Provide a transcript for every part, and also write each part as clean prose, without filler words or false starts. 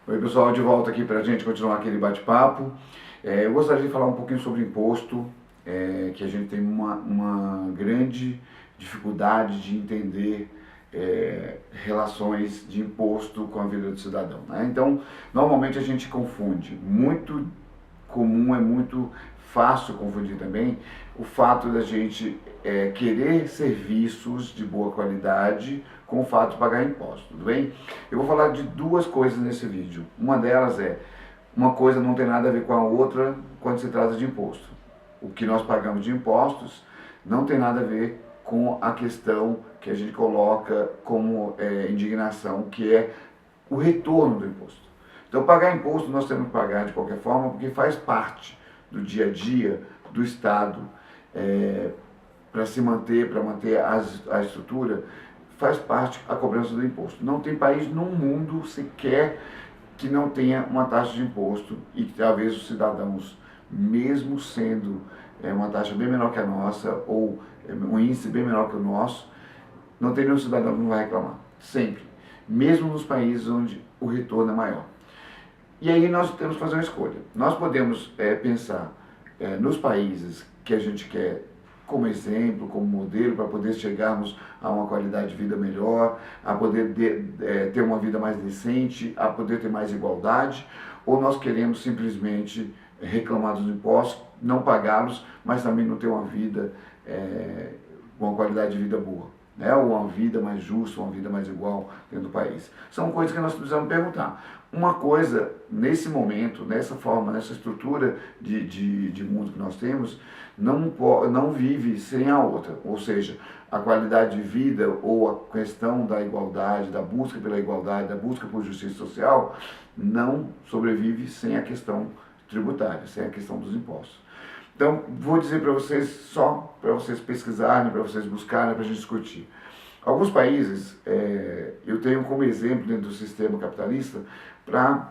Oi pessoal, de volta aqui para a gente continuar aquele bate-papo. Eu gostaria de falar um pouquinho sobre imposto, que a gente tem uma grande dificuldade de entender relações de imposto com a vida do cidadão, né? Então, normalmente a gente confunde, muito comum, é muito fácil confundir também o fato da gente querer serviços de boa qualidade com o fato de pagar imposto, tudo bem? Eu vou falar de duas coisas nesse vídeo. Uma delas é, uma coisa não tem nada a ver com a outra quando se trata de imposto. O que nós pagamos de impostos não tem nada a ver com a questão que a gente coloca como indignação, que é o retorno do imposto. Então, pagar imposto nós temos que pagar de qualquer forma, porque faz parte do dia a dia do Estado, para se manter, para manter a estrutura, faz parte a cobrança do imposto. Não tem país no mundo sequer que não tenha uma taxa de imposto e que talvez os cidadãos, mesmo sendo uma taxa bem menor que a nossa, ou um índice bem menor que o nosso, não tem nenhum cidadão que não vai reclamar. Sempre. Mesmo nos países onde o retorno é maior. E aí nós temos que fazer uma escolha. Nós podemos pensar nos países que a gente quer como exemplo, como modelo, para poder chegarmos a uma qualidade de vida melhor, a poder ter uma vida mais decente, a poder ter mais igualdade, ou nós queremos simplesmente reclamar dos impostos, não pagá-los, mas também não ter uma vida com uma qualidade de vida boa, né? Ou uma vida mais justa, uma vida mais igual dentro do país. São coisas que nós precisamos perguntar. Uma coisa, nesse momento, nessa forma, nessa estrutura de mundo que nós temos, não vive sem a outra. Ou seja, a qualidade de vida ou a questão da igualdade, da busca pela igualdade, da busca por justiça social, não sobrevive sem a questão tributária, sem a questão dos impostos. Então, vou dizer para vocês, só para vocês pesquisarem, para vocês buscarem, para a gente discutir. Alguns países, eu tenho como exemplo dentro do sistema capitalista, para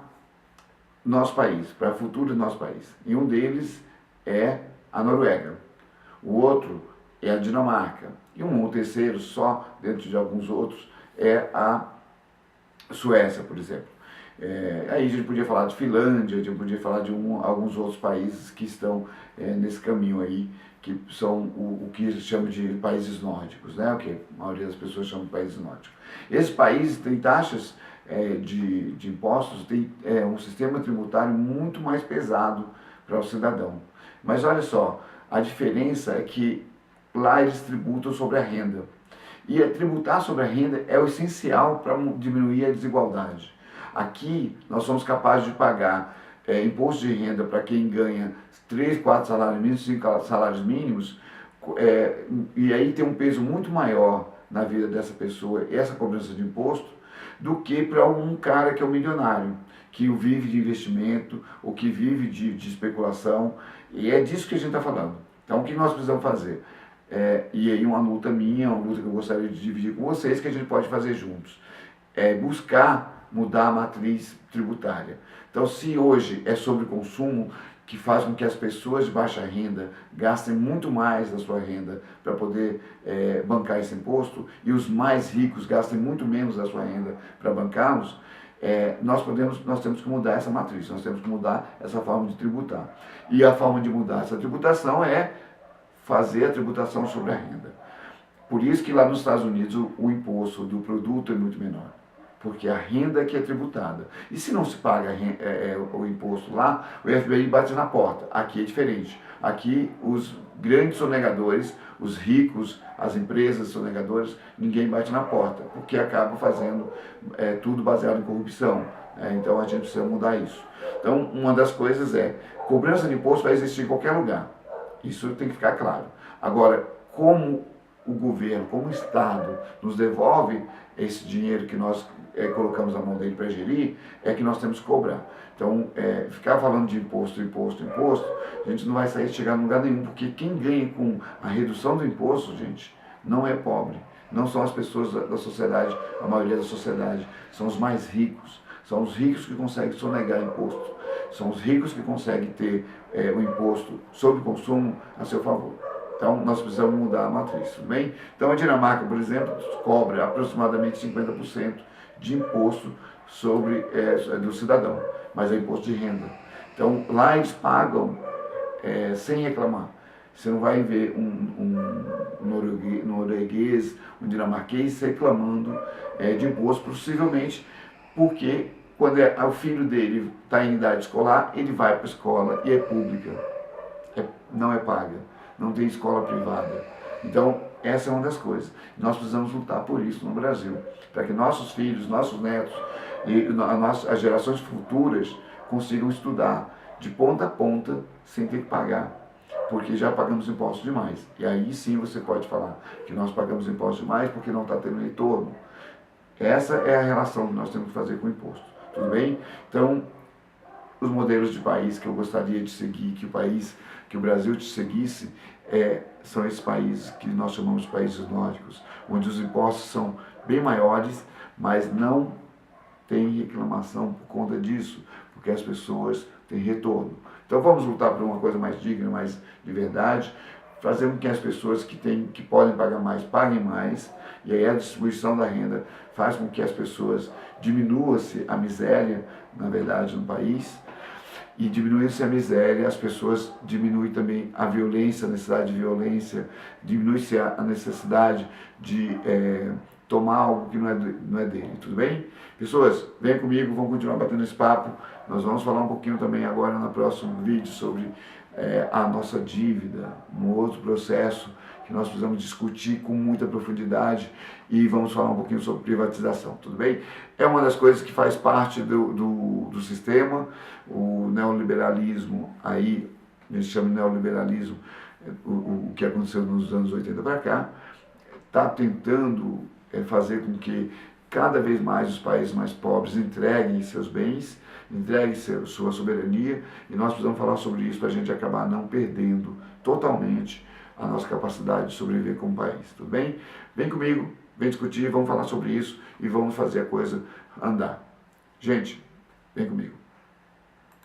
nosso país, para o futuro do nosso país. E um deles é a Noruega, o outro é a Dinamarca, e um terceiro, só dentro de alguns outros, é a Suécia, por exemplo. Aí a gente podia falar de Finlândia, a gente podia falar de alguns outros países que estão nesse caminho aí, que são o que se chama de países nórdicos, né? O que a maioria das pessoas chamam de países nórdicos. Esses países têm taxas de impostos, tem um sistema tributário muito mais pesado para o cidadão. Mas olha só, a diferença é que lá eles tributam sobre a renda. E tributar sobre a renda é o essencial para diminuir a desigualdade. Aqui nós somos capazes de pagar imposto de renda para quem ganha 3, 4 salários mínimos, 5 salários mínimos, e aí tem um peso muito maior na vida dessa pessoa, essa cobrança de imposto, do que para um cara que é um milionário, que vive de investimento, ou que vive de especulação, e é disso que a gente está falando. Então o que nós precisamos fazer? E aí uma luta minha, uma luta que eu gostaria de dividir com vocês, que a gente pode fazer juntos, é buscar mudar a matriz tributária. Então, se hoje é sobre consumo, que faz com que as pessoas de baixa renda gastem muito mais da sua renda para poder bancar esse imposto, e os mais ricos gastem muito menos da sua renda para bancá-los, nós temos que mudar essa matriz, nós temos que mudar essa forma de tributar. E a forma de mudar essa tributação é fazer a tributação sobre a renda. Por isso que lá nos Estados Unidos o imposto do produto é muito menor, porque a renda que é tributada. E se não se paga o imposto lá, o FBI bate na porta. Aqui é diferente. Aqui os grandes sonegadores, os ricos, as empresas sonegadoras, ninguém bate na porta, porque acaba fazendo tudo baseado em corrupção. Então a gente precisa mudar isso. Então uma das coisas cobrança de imposto vai existir em qualquer lugar. Isso tem que ficar claro. Agora, como o governo, como o Estado nos devolve esse dinheiro que nós colocamos na mão dele para gerir, é que nós temos que cobrar. Então, ficar falando de imposto, a gente não vai chegar em lugar nenhum, porque quem ganha com a redução do imposto, gente, não é pobre. Não são as pessoas da sociedade, a maioria da sociedade, são os mais ricos. São os ricos que conseguem sonegar imposto. São os ricos que conseguem ter o imposto sobre consumo a seu favor. Então, nós precisamos mudar a matriz, tudo bem? Então, a Dinamarca, por exemplo, cobra aproximadamente 50% de imposto sobre do cidadão, mas é imposto de renda. Então lá eles pagam sem reclamar. Você não vai ver um norueguês, um dinamarquês reclamando de imposto, possivelmente porque quando o filho dele está em idade escolar, ele vai para a escola e é pública, não é paga, não tem escola privada. Então, essa é uma das coisas. Nós precisamos lutar por isso no Brasil, para que nossos filhos, nossos netos e as gerações futuras consigam estudar de ponta a ponta sem ter que pagar, porque já pagamos impostos demais. E aí sim você pode falar que nós pagamos impostos demais porque não está tendo retorno. Essa é a relação que nós temos que fazer com o imposto. Tudo bem? Então, os modelos de país que eu gostaria de seguir, que o Brasil te seguisse, são esses países que nós chamamos de países nórdicos, onde os impostos são bem maiores, mas não tem reclamação por conta disso, porque as pessoas têm retorno. Então vamos lutar por uma coisa mais digna, mais de verdade, fazer com que as pessoas que podem pagar mais, paguem mais, e aí a distribuição da renda faz com que as pessoas diminua-se a miséria, na verdade, no país, e diminuindo-se a miséria, as pessoas diminuem também a violência, a necessidade de violência, diminui-se a necessidade de tomar algo que não é dele, tudo bem? Pessoas, venham comigo, vamos continuar batendo esse papo. Nós vamos falar um pouquinho também agora no próximo vídeo sobre a nossa dívida, um outro processo que nós precisamos discutir com muita profundidade, e vamos falar um pouquinho sobre privatização, tudo bem? É uma das coisas que faz parte do sistema, o neoliberalismo, aí a gente chama de neoliberalismo, o que aconteceu nos anos 80 para cá, está tentando fazer com que cada vez mais os países mais pobres entreguem seus bens, entreguem sua soberania, e nós precisamos falar sobre isso para a gente acabar não perdendo totalmente a nossa capacidade de sobreviver como país, tudo bem? Vem comigo, vem discutir, vamos falar sobre isso e vamos fazer a coisa andar. Gente, vem comigo.